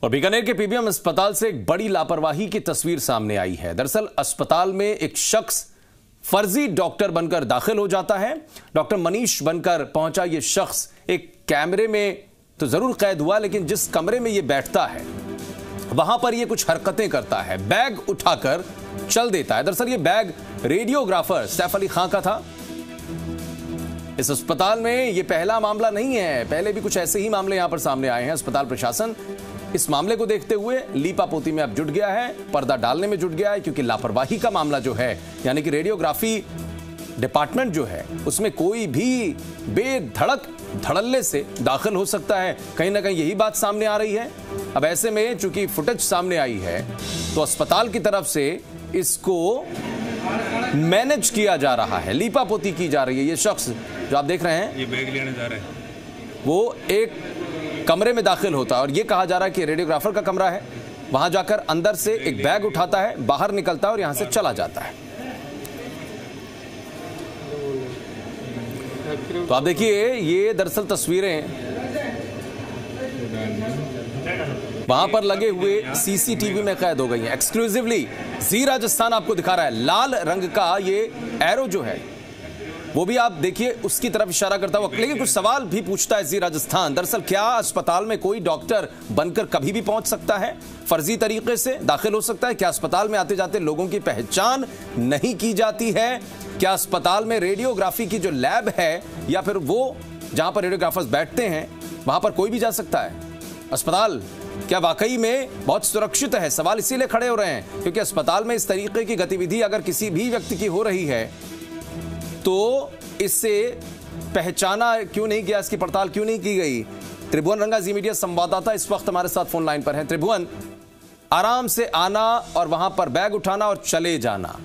और बीकानेर के पीबीएम अस्पताल से एक बड़ी लापरवाही की तस्वीर सामने आई है। दरअसल अस्पताल में एक शख्स फर्जी डॉक्टर बनकर दाखिल हो जाता है। डॉक्टर मनीष बनकर पहुंचा ये शख्स एक कैमरे में तो जरूर कैद हुआ, लेकिन जिस कमरे में ये बैठता है वहां पर ये कुछ हरकतें करता है। बैग उठाकर चल देता है। दरअसल ये बैग रेडियोग्राफर सैफ अली खां का था। इस अस्पताल में ये पहला मामला नहीं है, पहले भी कुछ ऐसे ही मामले यहां पर सामने आए हैं। अस्पताल प्रशासन इस मामले को देखते हुए लीपापोती में अब जुट गया है, पर्दा डालने में जुट गया है, क्योंकि लापरवाही का मामला जो है, यानी कि रेडियोग्राफी डिपार्टमेंट जो है उसमें कोई भी बेधड़क धड़ल्ले से दाखिल हो सकता है। कहीं ना कहीं यही बात सामने आ रही है। अब ऐसे में चूंकि फुटेज सामने आई है तो अस्पताल की तरफ से इसको मैनेज किया जा रहा है, लीपापोती की जा रही है। ये शख्स जो आप देख रहे हैं, ये बैग लेने जा रहे हैं, वो एक कमरे में दाखिल होता है और ये कहा जा रहा है कि रेडियोग्राफर का कमरा है। वहां जाकर अंदर से एक बैग उठाता है, बाहर निकलता है और यहां से चला जाता है। तो आप देखिए, ये दरअसल तस्वीरें वहां पर लगे हुए सीसीटीवी में कैद हो गई हैं। एक्सक्लूसिवली जी राजस्थान आपको दिखा रहा है। लाल रंग का ये एरो जो है वो भी आप देखिए उसकी तरफ इशारा करता हुआ, लेकिन कुछ सवाल भी पूछता है जी राजस्थान। दरअसल क्या अस्पताल में कोई डॉक्टर बनकर कभी भी पहुंच सकता है, फर्जी तरीके से दाखिल हो सकता है? क्या अस्पताल में आते जाते लोगों की पहचान नहीं की जाती है? क्या अस्पताल में रेडियोग्राफी की जो लैब है या फिर वो जहां पर रेडियोग्राफर्स बैठते हैं वहां पर कोई भी जा सकता है? अस्पताल क्या वाकई में बहुत सुरक्षित है? सवाल इसीलिए खड़े हो रहे हैं क्योंकि अस्पताल में इस तरीके की गतिविधि अगर किसी भी व्यक्ति की हो रही है तो इससे पहचाना क्यों नहीं गया, इसकी पड़ताल क्यों नहीं की गई? त्रिभुवन रंगा जी मीडिया संवाददाता इस वक्त हमारे साथ फोन लाइन पर हैं। त्रिभुवन, आराम से आना और वहां पर बैग उठाना और चले जाना,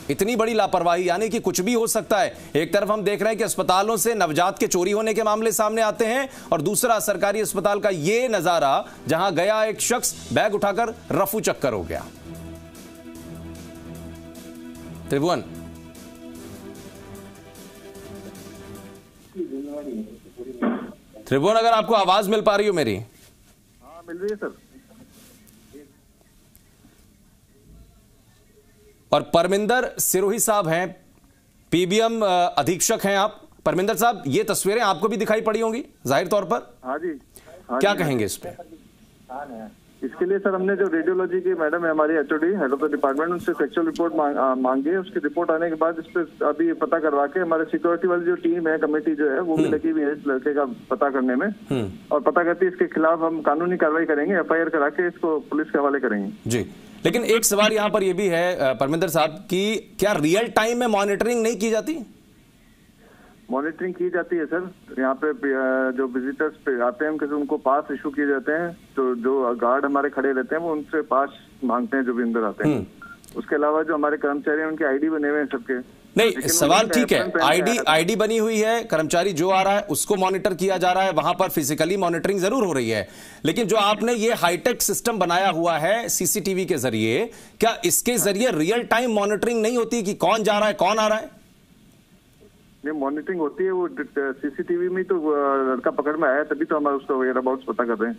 इतनी बड़ी लापरवाही, यानी कि कुछ भी हो सकता है। एक तरफ हम देख रहे हैं कि अस्पतालों से नवजात के चोरी होने के मामले सामने आते हैं और दूसरा सरकारी अस्पताल का ये नजारा जहां गया एक शख्स बैग उठाकर रफू चक्कर हो गया। त्रिभुवन, त्रिभुवन अगर आपको आवाज मिल पा रही हो मेरी? हाँ, मिल रही है सर। और परमिंदर सिरोही साहब हैं, पीबीएम अधीक्षक हैं आप। परमिंदर साहब, ये तस्वीरें आपको भी दिखाई पड़ी होंगी जाहिर तौर पर। हाँ जी। क्या कहेंगे इस पे? इसके लिए सर हमने जो रेडियोलॉजी की मैडम है हमारी HOD head of the department, उनसे सेक्चुअल रिपोर्ट मांगी है। उसकी रिपोर्ट आने के बाद इस पे अभी पता करवा के हमारे सिक्योरिटी वाली जो टीम है, कमेटी जो है, वो भी लगी हुई है इस लड़के का पता करने में, और पता करते इसके खिलाफ हम कानूनी कार्रवाई करेंगे, एफआईआर करा के इसको पुलिस के हवाले करेंगे जी। लेकिन एक सवाल यहां पर यह भी है परमिंदर साहब कि क्या रियल टाइम में मॉनिटरिंग नहीं की जाती? मॉनिटरिंग की जाती है सर। यहाँ पे जो विजिटर्स पे आते हैं उनको पास इशू किए जाते हैं। तो जो गार्ड हमारे खड़े रहते हैं वो उनसे पास मांगते हैं जो भी अंदर आते हैं। उसके अलावा जो हमारे कर्मचारी हैं उनके आईडी बने हुए हैं सबके। नहीं, सवाल ठीक है, आईडी बनी हुई है, कर्मचारी जो आ रहा है उसको मॉनिटर किया जा रहा है, वहां पर फिजिकली मॉनिटरिंग जरूर हो रही है। लेकिन जो आपने ये हाईटेक सिस्टम बनाया हुआ है सीसीटीवी के जरिए, क्या इसके जरिए रियल टाइम मॉनिटरिंग नहीं होती कि कौन जा रहा है कौन आ रहा है? मॉनिटरिंग होती है, वो सीसीटीवी में तो लड़का पकड़ में आया तभी तो हम उसका वेयर अबाउट पता कर रहे हैं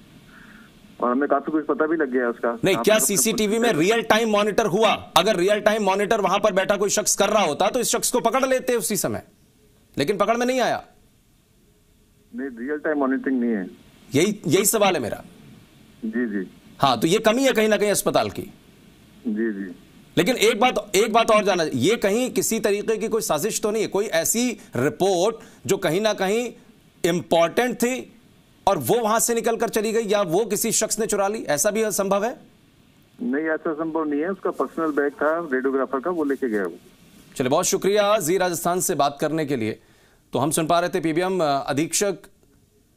और हमें काफी कुछ पता भी लग गया उसका। नहीं, क्या सीसीटीवी में रियल टाइम मॉनिटर हुआ? अगर रियल टाइम मॉनिटर वहां पर बैठा कोई शख्स कर रहा होता तो इस शख्स को पकड़ लेते उसी समय, लेकिन पकड़ में नहीं आया। नहीं, रियल टाइम मॉनिटरिंग नहीं है। यही सवाल है मेरा। जी जी। हाँ, तो ये कमी है कहीं ना कहीं अस्पताल की। जी जी। लेकिन एक बात और जानना, ये कहीं किसी तरीके की कोई साजिश तो नहीं है? कोई ऐसी रिपोर्ट जो कहीं ना कहीं इंपॉर्टेंट थी और वो वहां से निकलकर चली गई, या वो किसी शख्स ने चुरा ली, ऐसा भी संभव है? नहीं, ऐसा संभव नहीं है। उसका पर्सनल बैग था रेडियोग्राफर का, वो लेके गया वो। चलिए, बहुत शुक्रिया जी राजस्थान से बात करने के लिए। तो हम सुन पा रहे थे पीबीएम अधीक्षक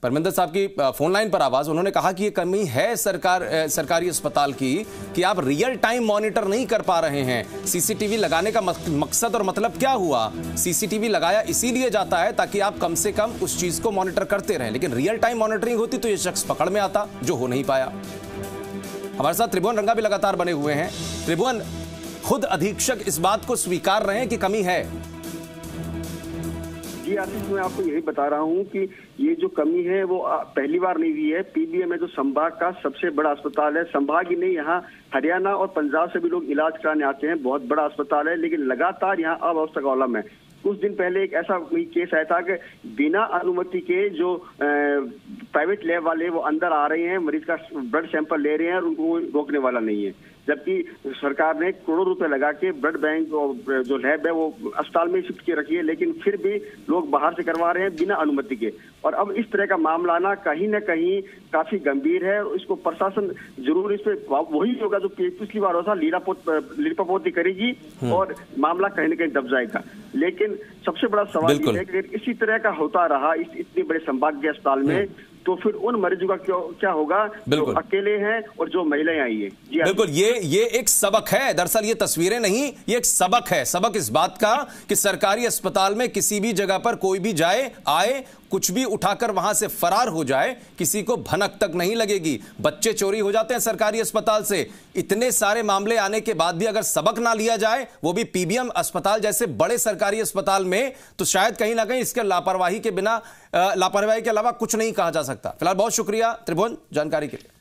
परमिंदर साहब की फोन लाइन पर आवाज। उन्होंने कहा कि ये कमी है सरकारी अस्पताल की कि आप रियल टाइम मॉनिटर नहीं कर पा रहे हैं। सीसीटीवी लगाने का मकसद और मतलब क्या हुआ? सीसीटीवी लगाया इसीलिए जाता है ताकि आप कम से कम उस चीज को मॉनिटर करते रहें, लेकिन रियल टाइम मॉनिटरिंग होती तो ये शख्स पकड़ में आता, जो हो नहीं पाया। हमारे साथ त्रिभुवन रंगा भी लगातार बने हुए हैं। त्रिभुवन, खुद अधीक्षक इस बात को स्वीकार रहे हैं कि कमी है? जी जी आशीष, मैं आपको यही बता रहा हूँ कि ये जो कमी है वो पहली बार नहीं हुई है। पीबीएम है जो संभाग का सबसे बड़ा अस्पताल है, संभाग ही नहीं, यहाँ हरियाणा और पंजाब से भी लोग इलाज कराने आते हैं, बहुत बड़ा अस्पताल है, लेकिन लगातार यहाँ अव्यवस्था का आलम है। कुछ दिन पहले एक ऐसा केस आया था कि बिना अनुमति के जो प्राइवेट लैब वाले वो अंदर आ रहे हैं, मरीज का ब्लड सैंपल ले रहे हैं और उनको रोकने वाला नहीं है, जबकि सरकार ने करोड़ों रुपए लगा के ब्लड बैंक और जो लैब है वो अस्पताल में शिफ्ट किए रखी है, लेकिन फिर भी लोग बाहर से करवा रहे हैं बिना अनुमति के। और अब इस तरह का मामला आना कहीं न कहीं काफी गंभीर है और इसको प्रशासन जरूर इस पे वही होगा जो पिछली बार होता, लीलापोती करेगी और मामला कहीं न कहीं दब जाएगा। लेकिन सबसे बड़ा सवाल ये है कि अगर इसी तरह का होता रहा इतने बड़े संभाग के अस्पताल में, तो फिर उन मरीजों का क्या होगा जो अकेले हैं और जो महिलाएं आई है। जी बिल्कुल, ये एक सबक है। दरअसल ये तस्वीरें नहीं, ये एक सबक है। सबक इस बात का कि सरकारी अस्पताल में किसी भी जगह पर कोई भी जाए आए, कुछ भी उठाकर वहां से फरार हो जाए, किसी को भनक तक नहीं लगेगी। बच्चे चोरी हो जाते हैं सरकारी अस्पताल से। इतने सारे मामले आने के बाद भी अगर सबक ना लिया जाए, वो भी पीबीएम अस्पताल जैसे बड़े सरकारी अस्पताल में, तो शायद कहीं ना कहीं इसके लापरवाही के अलावा कुछ नहीं कहा जा सकता। फिलहाल बहुत शुक्रिया त्रिभुवन जानकारी के लिए।